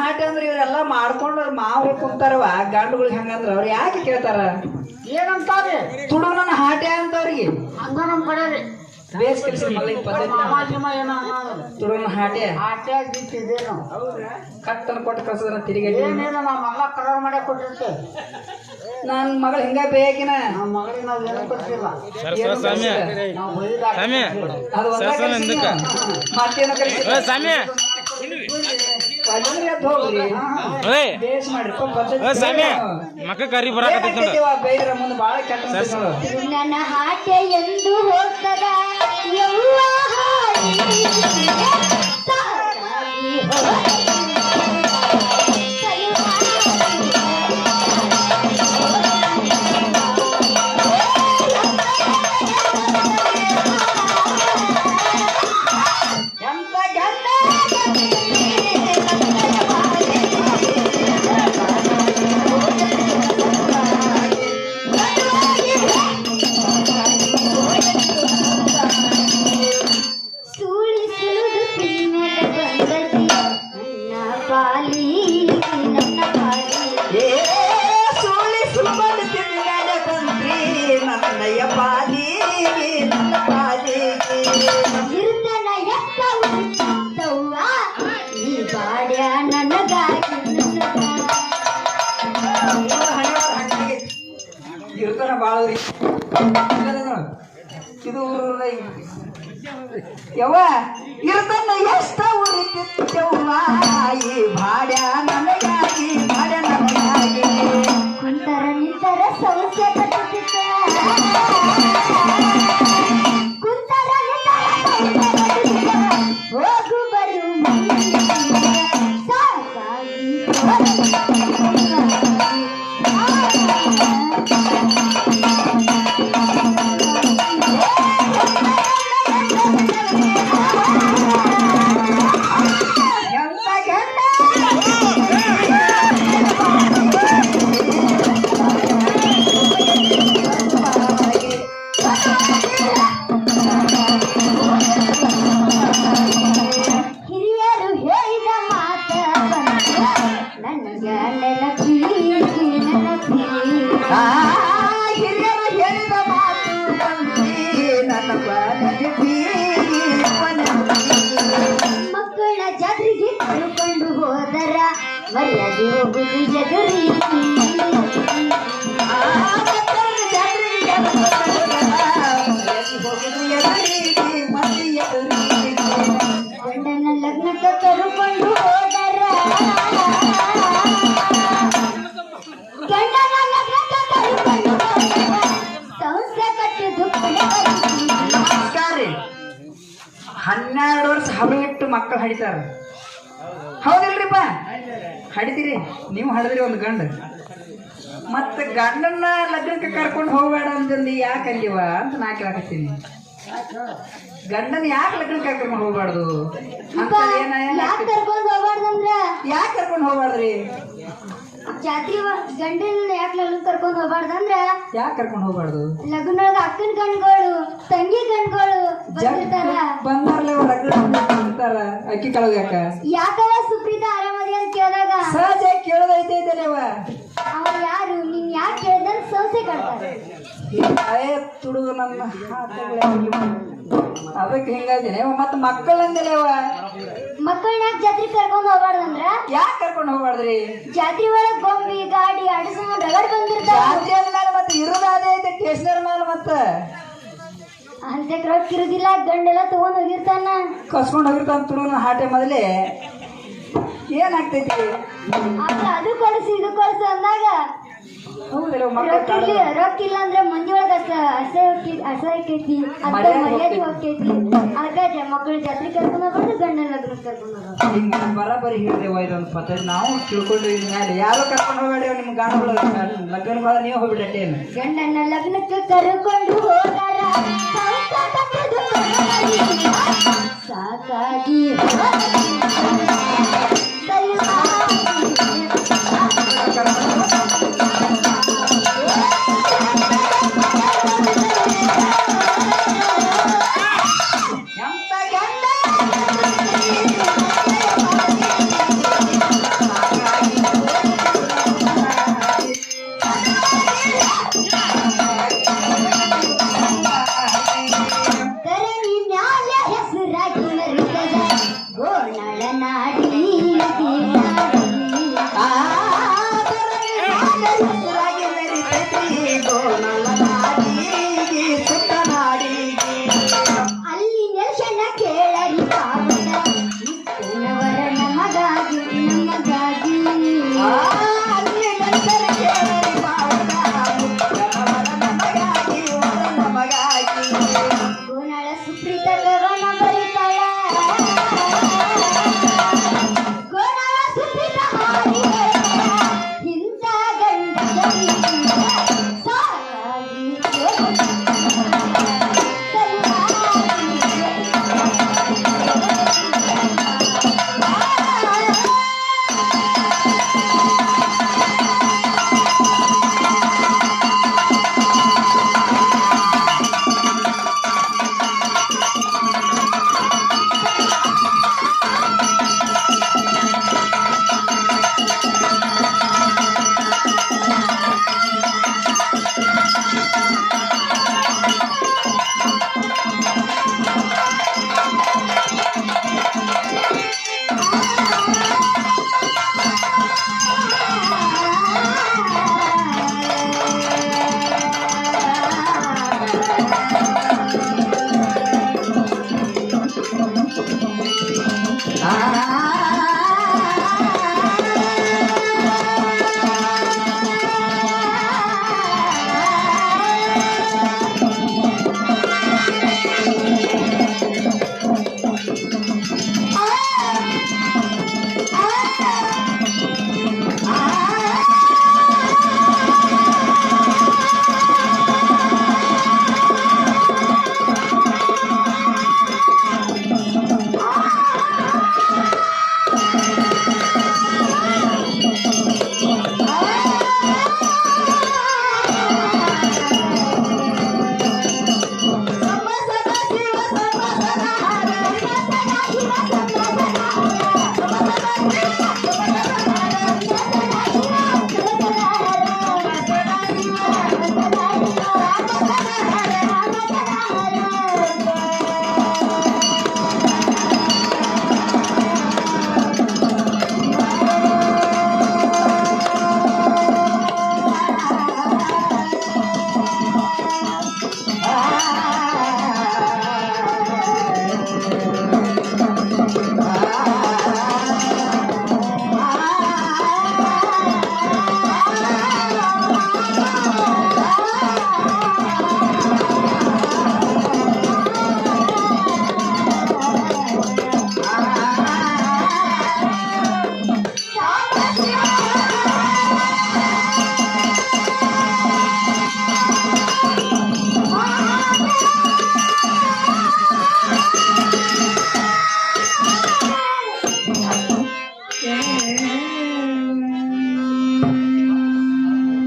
ಹಾಟೆ ಅಂದ್ರೆ ಇವರೆಲ್ಲ ಮಾಡ್ಕೊಂಡು ಮಾವು ಕುಂತಾರವ ಗಂಡುಗಳಿಗೆ ಹಂಗಂದ್ರ ಅವ್ರು ಯಾಕೆ ಕೇಳ್ತಾರ ಏನಂತಾರೆ ತುಡುಗನ ಹಾಟೆ ಅಂತ ಅವ್ರಿಗೆ ಹಂಗ ನಮ್ ಕಡೆ ಬೇಸ್ ಕೆಲಸ ತುಡುಗನ ಹಾಟೆ ಆಟೆ ಬಿಟ್ಟಿದ್ದೇನು ಕತ್ತನ ಕೊಟ್ಟು ಕಳ್ಸದ್ರ ತಿರುಗಿ ಏನೇನು ನಮ್ಮೆಲ್ಲ ಕಲರ್ ಮಾಡೇ ಕೊಟ್ಟಿರ್ತೇವೆ ನನ್ ಮಗಳು ಹಿಂಗ ಬೇಕಿನ ನಮ್ಮ ಮಗಳಿಗೆ ನಾವು ಏನು ಕೊಟ್ಟಿಲ್ಲ ಅದು ಮತ್ತೇನು ಮಕ್ಕ ಕರಿ ಬರಾಕತ್ತೈತಿ ಬೇರೆ ಮುಂದೆ ಬಾಳ ಕೆಟ್ಟ ನನ್ನ ಹಾಟೆ ಎಂದು ಹೋಗ್ತದ ಯವ್ವ ಇರ್ತಾನ ಬಾಳ್ರಿ ಇದು ಯವ್ವ ಇರ್ತಾನ ಎಷ್ಟ ಉರಿತಿತ್ತವ್ವ ಈ ಭಾಡ್ಯ ನನಗಾಗಿ ಭಾಡ್ಯ ನನಗಾಗಿ ಕುಂತರ ನಿಂತರ ಸಮಸ್ಯೆ ಕಟ್ಟುತ್ತಿದ್ದ ಕುಂತರ ಹೋಗು ಬರು ಮಕ್ಕಳ ಜಾತ್ರೆಗೆ ಕರ್ಕೊಂಡು ಹೋದರ ಮರ್ಯಾದೆ ಹೋಗುದು ಜಗರಿ ಗಂಡನ ಲಗ್ನಕ್ಕೆ ಕರ್ಕೊಂಡು ಹೋದರ ಗಂಡನ ಲಗ್ನಕ್ಕೆ ಕರ್ಕೊಂಡು ಹೋದರ ಸಂಸ್ಥೆ ಕಟ್ಟಿದ್ದು 12 ವರ್ಷ ಹಬೆ ಇಟ್ಟು ಮಕ್ಕಳು ಹಡಿತಾರ ಹೌದಿಲ್ರಿಪ್ಪ ಹಡಿತೀರಿ ನೀವು ಹಡಿದ್ರಿ ಒಂದು ಗಂಡ ಮತ್ತ ಗಂಡನ್ನ ಲಗ್ನಕ್ಕೆ ಕರ್ಕೊಂಡು ಹೋಗಬೇಡ ಅಂತಂದು ಯಾಕೆ ಅಲ್ಲಿವ ಅಂತ ನಾ ಕೇಳಕತ್ತೀನಿ ಗಂಡನ ಯಾಕೆ ಲಗ್ನಕ್ಕೆ ಕರ್ಕೊಂಡು ಹೋಗ್ಬಾರ್ದು ಅಂತ ಯಾಕೆ ಕರ್ಕೊಂಡು ಹೋಗ್ಬಾರ್ದಂದ್ರ ಯಾಕೆ ಕರ್ಕೊಂಡು ಹೋಗ್ಬಾರ್ದ್ರಿ ಜಾತ್ರೆ ಗಂಡನ ಯಾಕೆ ಲಗ್ನ ಕರ್ಕೊಂಡು ಹೋಗ್ಬಾರ್ದಂದ್ರ ಯಾಕೆ ಕರ್ಕೊಂಡು ಹೋಗ್ಬಾರ್ದು ಲಗ್ನೊಳಗ ಅಕ್ಕನ ಗಂಡ್ಗಳು ತಂಗಿ ಗಂಡ್ಗಳು ಬಂದಿರ್ತಾರ ಬಂದಾರ್ಲೆ ಲಗ್ನ ಅಕ್ಕಿ ಕಳಗ ಯಾಕವ ಸುಪ್ರೀತಾ ಆರಾಮದಿ ಅಂತ ಕೇಳಿದಾಗ ಸಹಜ ಕೇಳೋದೈತೈತೇವ ಅವ ಯಾರು ನೀನ್ ಯಾಕೆ ಕೇಳಿದ್ರೆ ಸೋಸೆ ಕಟ್ತಾರೆ ತುಡುಗ ನನ್ನ ಅದಕ್ಕೆ ಹಿಂಗಾಯ್ತೇನೆ ಮತ್ತ ಮಕ್ಕಳಂದೇವ ಮಕ್ಕಳನ್ನ ಜಾತ್ರೆ ಕರ್ಕೊಂಡು ಹೋಗ್ಬಾರ್ದಂದ್ರ ಯಾಕೆ ಕರ್ಕೊಂಡು ಹೋಗ್ಬಾರ್ದ್ರಿ ಜಾತ್ರೆ ಒಳಗ್ ಗೊಂಬಿ ಗಾಡಿ ಅಡಸ್ಕೊಂಡ್ ರಗಡ್ ಬಂದಿರ್ತಾರ ಜಾತ್ರೆ ಅಂದ್ಮೇಲೆ ಮತ್ತೆ ಇರೋದೇ ಐತೆ ಟೇಷನರ್ ಮೇಲೆ ಮತ್ತ ಅಂತಕ್ ರೊಕ್ಕ ಇರುದಿಲ್ಲ ಗಂಡೆಲ್ಲ ತಗೊಂಡ್ ಹೋಗಿರ್ತಾನ ಕಸ್ಕೊಂಡ್ ಹೋಗಿರ್ತಾನ ತುಡುಗನ ಹಾಟೆ ಮೊದಲೇ ಏನಾಗ್ತೈತಿ ಅದು ಕೊಡಿಸಿ ಇದು ಕೊಡಿಸು ಅಂದಾಗ ರೊಕ್ಕ ಇಲ್ಲ ಅಂದ್ರೆ ಮಂದಿ ಒಳಗ ಅಸಹ್ಯಕೈತಿ ಅಂತ ಮರ್ಯಾದೆ ಹೋಗ್ತೈತಿ ಅದಕ್ಕೆ ಮಕ್ಕಳು ಜಾತ್ರೆ ಕರ್ಕೊಂಡು ಹೋಗ್ಬಾರ್ದು ಗಂಡನ ಲಗ್ನ ಕರ್ಕೊಂಡು ಹೋಗ್ಬಾರ್ದು ಬರಾಬರಿ ಹೇಳ್ದೇವ ಇದೊಂದು ಪದ್ಧತಿ ನಾವು ತಿಳ್ಕೊಂಡು ಮೇಲೆ ಯಾರೋ ಕರ್ಕೊಂಡು ಹೋಗ್ಬೇಡಿ ನಿಮ್ ಗಾಣಗಳು ಲಗ್ನ ಭಾಳ ನೀವು ಹೋಗ್ಬಿಡಟ್ಟೆ ಗಂಡನ ಲಗ್ನಕ್ಕೆ ಕರ್ಕೊಂಡು ಹೋಗಾರ ಸಾಕಾಗಿ ಹೋಗ್ತೈತಿ